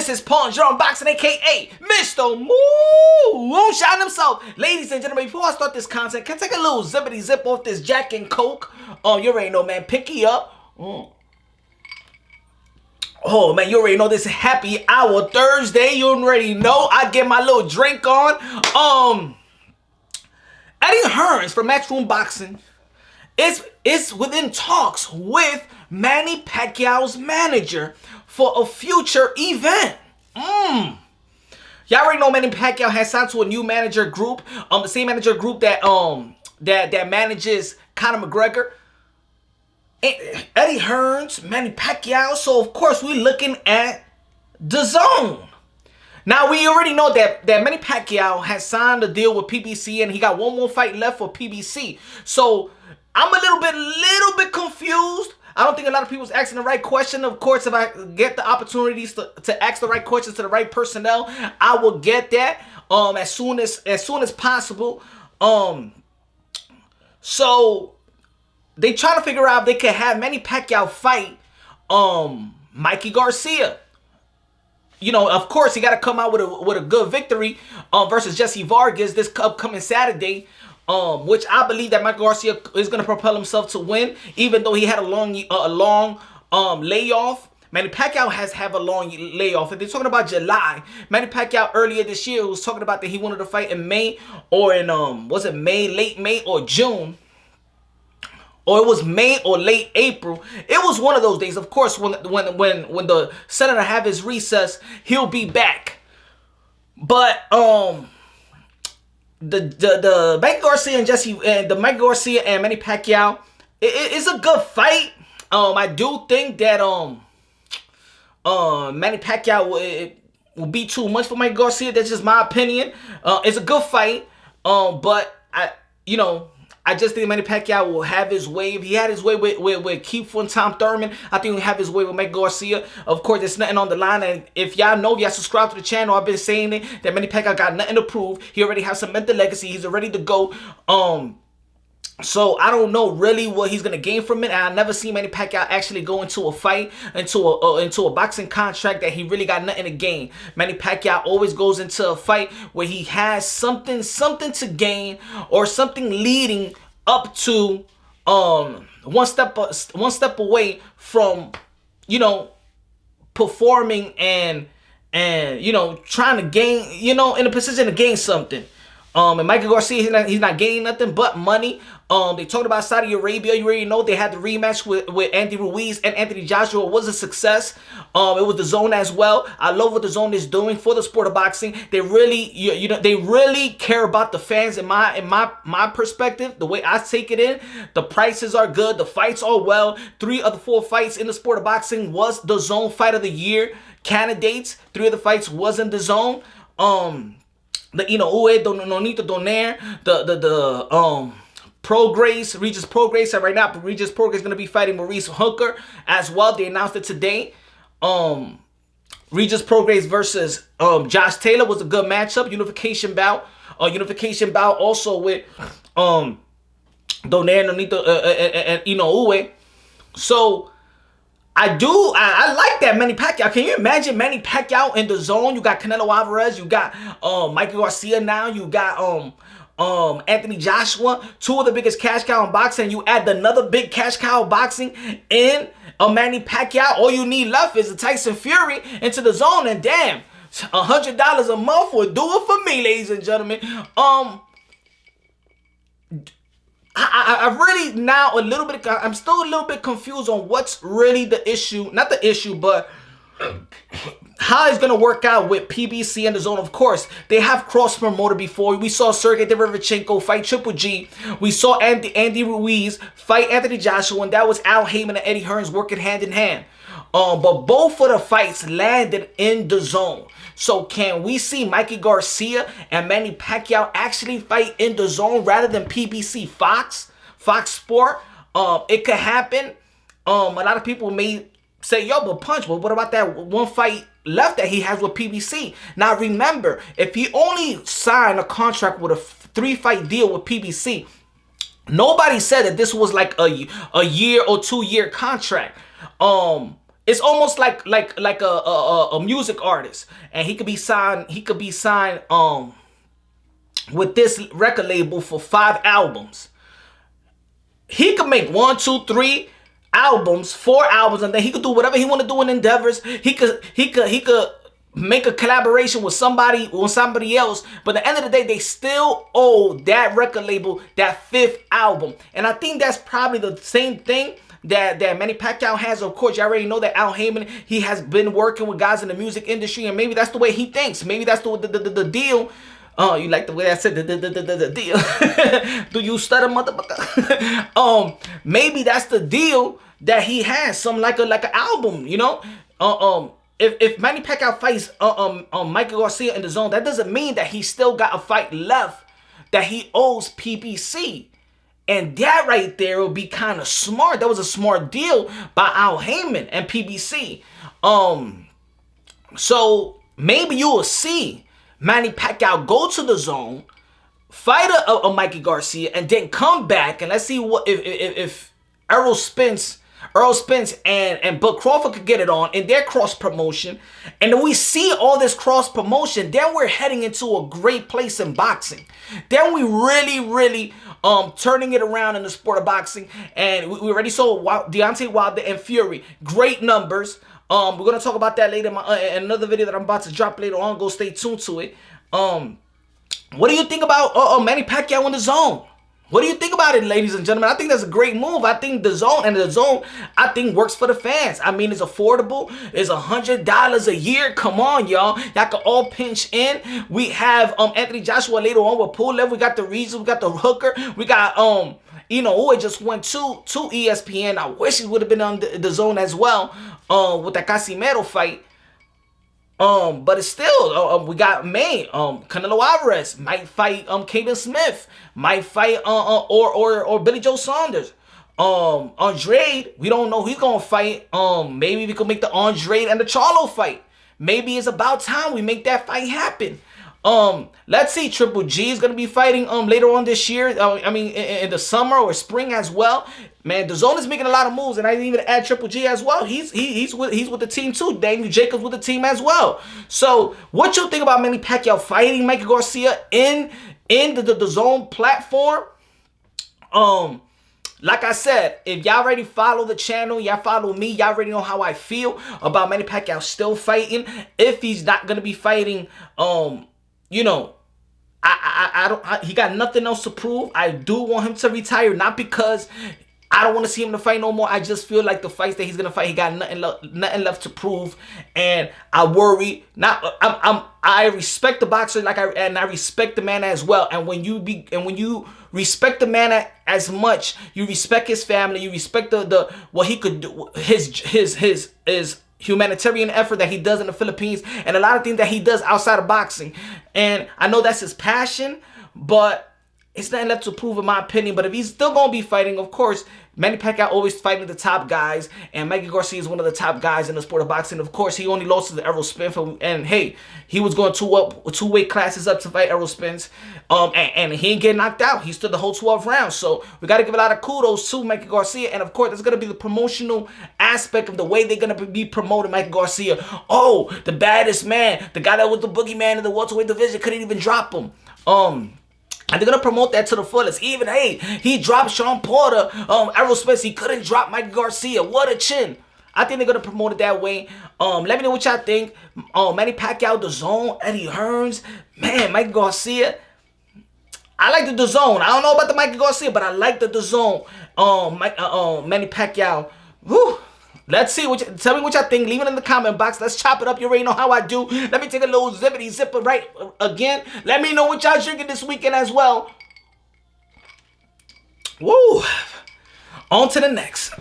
This is PUNSH, your unboxing, aka Mr. Moonshine himself. Ladies and gentlemen, before I start this content, can I take a little zippity zip off this Jack and Coke? You already know, man. Pinky up. Oh, man, you already know this is Happy Hour Thursday. You already know I get my little drink on. Eddie Hearns from Matchroom Boxing is within talks with Manny Pacquiao's manager for a future event. Y'all already know Manny Pacquiao has signed to a new manager group. The same manager group that that manages Conor McGregor. Eddie Hearns, Manny Pacquiao. So of course we're looking at DAZN. Now we already know that Manny Pacquiao has signed a deal with PBC and he got one more fight left for PBC. So I'm a little bit confused. I don't think a lot of people's asking the right question. Of course, if I get the opportunities to ask the right questions to the right personnel, I will get that as soon as possible. So they trying to figure out if they can have Manny Pacquiao fight Mikey Garcia. You know, of course, he got to come out with a good victory versus Jesse Vargas this upcoming Saturday. Which I believe that Mikey Garcia is going to propel himself to win, even though he had a long layoff. Manny Pacquiao has a long layoff. If they're talking about July, Manny Pacquiao earlier this year was talking about that he wanted to fight in May or in was it May, late May or June, or it was May or late April. It was one of those days. Of course, when the senator have his recess, he'll be back. But the Mikey Garcia and Mikey Garcia and Manny Pacquiao, it's a good fight. I do think that Manny Pacquiao will be too much for Mikey Garcia. That's just my opinion. It's a good fight. But I just think Manny Pacquiao will have his way. If he had his way with Keith and Tom Thurman, I think he'll have his way with Manny Garcia. Of course, there's nothing on the line. And if y'all know, y'all subscribe to the channel, I've been saying it, that Manny Pacquiao got nothing to prove. He already has cemented legacy. He's ready to go. So I don't know really what he's gonna gain from it. And I never seen Manny Pacquiao actually go into a fight, into a boxing contract that he really got nothing to gain. Manny Pacquiao always goes into a fight where he has something to gain or something leading up to one step away from performing and trying to gain in a position to gain something. And Mikey Garcia, he's not gaining nothing but money. They talked about Saudi Arabia. You already know they had the rematch with Andy Ruiz and Anthony Joshua. It was a success. It was DAZN as well. I love what DAZN is doing for the sport of boxing. They really, they really care about the fans. In my perspective, the way I take it in, the prices are good. The fights are well. 3 of the 4 fights in the sport of boxing was DAZN Fight of the Year candidates. 3 of the fights was in DAZN. The Uwe Nonito Donaire, the Prograis, Regis Prograis, and right now Regis Prograis is going to be fighting Maurice Hooker as well. They announced it today. Regis Prograis versus Josh Taylor was a good matchup. Unification bout. Unification bout also with Donaire, Nonito, and Uwe. So I like that Manny Pacquiao. Can you imagine Manny Pacquiao in DAZN? You got Canelo Alvarez, you got Mikey Garcia now, you got Anthony Joshua, 2 of the biggest cash cow in boxing. You add another big cash cow in boxing in Manny Pacquiao. All you need left is a Tyson Fury into DAZN, and damn, $100 a month will do it for me, ladies and gentlemen. I really now I'm still a little bit confused on what's really the issue. Not the issue, but how it's going to work out with PBC and DAZN. Of course, they have cross-promoted before. We saw Sergey Derevchenko fight Triple G. We saw Andy Ruiz fight Anthony Joshua, and that was Al Hayman and Eddie Hearns working hand in hand. But both of the fights landed in DAZN. So can we see Mikey Garcia and Manny Pacquiao actually fight in DAZN rather than PBC Fox Sport? It could happen. A lot of people may say, yo, but Punch, but what about that one fight left that he has with PBC? Now remember, if he only signed a contract with a 3-fight deal with PBC, nobody said that this was like a year or 2-year contract. it's almost like a music artist, and he could be signed. He could be signed with this record label for 5 albums. He could make 1, 2, 3 albums, 4 albums, and then he could do whatever he want to do in endeavors. He could make a collaboration with somebody else, but at the end of the day, they still owe that record label that 5th album. And I think that's probably the same thing that Manny Pacquiao has. Of course, you already know that Al Hayman, he has been working with guys in the music industry, and maybe that's the way he thinks. Maybe that's the deal. Oh, you like the way I said the deal? Do you stutter, motherfucker? Maybe that's the deal that he has. Some like an album, you know. If Manny Pacquiao fights Michael Garcia in the zone, that doesn't mean that he still got a fight left that he owes PBC. And that right there would be kind of smart. That was a smart deal by Al Hayman and PBC. So maybe you will see Manny Pacquiao go to the zone, fight a Mikey Garcia, and then come back, and let's see what if Errol Spence and Bud Crawford could get it on in their cross promotion, and then we see all this cross promotion. Then we're heading into a great place in boxing. Then we really turning it around in the sport of boxing, and we already saw Deontay Wilder and Fury, great numbers. We're gonna talk about that later in another video that I'm about to drop later on. Go stay tuned to it. What do you think about Manny Pacquiao in the zone? What do you think about it, ladies and gentlemen? I think that's a great move. I think the zone, I think works for the fans. I mean, it's affordable. It's $100 a year. Come on, y'all. Y'all can all pinch in. We have Anthony Joshua later on with Pulev. We got the Reeves. We got the Hooker. We got who it just went to ESPN. I wish he would have been on the zone as well with that Casimero fight. But it's still, we got May, Canelo Alvarez might fight, Caden Smith, might fight, or Billy Joe Saunders. Andrade, we don't know who he's gonna fight. Maybe we could make the Andrade and the Charlo fight. Maybe it's about time we make that fight happen. Let's see, Triple G is gonna be fighting, later on this year. I mean, in the summer or spring as well. Man, the zone is making a lot of moves, and I didn't even add Triple G as well. He's with the team too. Daniel Jacobs with the team as well. So, what you think about Manny Pacquiao fighting Michael Garcia in the zone platform? Like I said, if y'all already follow the channel, y'all follow me, y'all already know how I feel about Manny Pacquiao still fighting. If he's not gonna be fighting, he got nothing else to prove. I do want him to retire, not because I don't want to see him to fight no more. I just feel like the fights that he's gonna fight, he got nothing left to prove, and I worry. I respect the boxer and I respect the man as well. And when you respect the man as much, you respect his family, you respect the what he could do, his humanitarian effort that he does in the Philippines, and a lot of things that he does outside of boxing. And I know that's his passion, but it's nothing left to prove in my opinion. But if he's still going to be fighting, of course, Manny Pacquiao always fighting the top guys, and Mikey Garcia is one of the top guys in the sport of boxing. Of course, he only lost to the Errol Spence, and hey, he was going two weight classes up to fight Errol Spence, and he didn't get knocked out. He stood the whole 12 rounds. So we got to give a lot of kudos to Mikey Garcia, and of course, there's going to be the promotional aspect of the way they're going to be promoting Mikey Garcia. Oh, the baddest man, the guy that was the boogeyman in the welterweight division, couldn't even drop him. And they're going to promote that to the fullest. Even, hey, he dropped Sean Porter, Errol Spence. He couldn't drop Mike Garcia. What a chin. I think they're going to promote it that way. Let me know what y'all think. Manny Pacquiao, the zone, Eddie Hearns. Man, Mike Garcia. I like the zone. I don't know about the Mike Garcia, but I like the zone. Manny Pacquiao. Whew. Let's see. Tell me what y'all think. Leave it in the comment box. Let's chop it up. You already know how I do. Let me take a little zippity zipper right again. Let me know what y'all drinking this weekend as well. Woo. On to the next.